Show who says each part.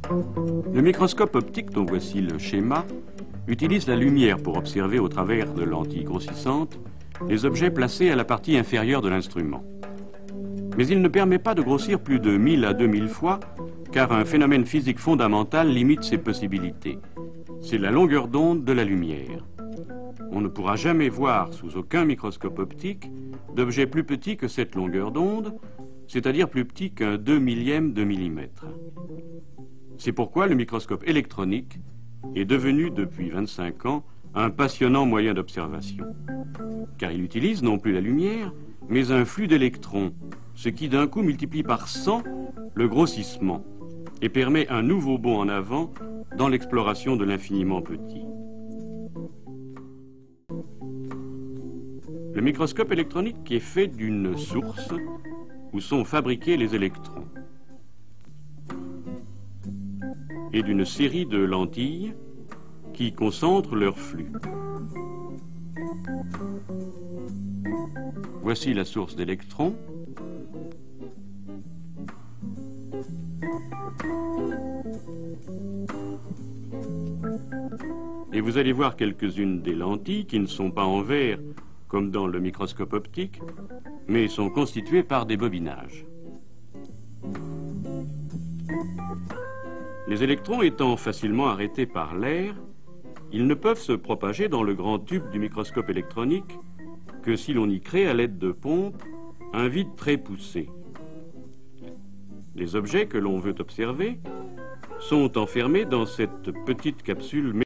Speaker 1: Le microscope optique, dont voici le schéma, utilise la lumière pour observer au travers de lentilles grossissantes les objets placés à la partie inférieure de l'instrument. Mais il ne permet pas de grossir plus de 1000 à 2000 fois, car un phénomène physique fondamental limite ces possibilités. C'est la longueur d'onde de la lumière. On ne pourra jamais voir sous aucun microscope optique d'objet plus petit que cette longueur d'onde, c'est-à-dire plus petit qu'un 2/1000e de millimètre. C'est pourquoi le microscope électronique est devenu depuis 25 ans un passionnant moyen d'observation. Car il utilise non plus la lumière, mais un flux d'électrons, ce qui d'un coup multiplie par 100 le grossissement et permet un nouveau bond en avant dans l'exploration de l'infiniment petit. Le microscope électronique est fait d'une source où sont fabriqués les électrons et d'une série de lentilles qui concentrent leur flux. Voici la source d'électrons. Et vous allez voir quelques-unes des lentilles qui ne sont pas en verre comme dans le microscope optique, mais sont constituées par des bobinages. Les électrons étant facilement arrêtés par l'air, ils ne peuvent se propager dans le grand tube du microscope électronique que si l'on y crée à l'aide de pompes un vide très poussé. Les objets que l'on veut observer sont enfermés dans cette petite capsule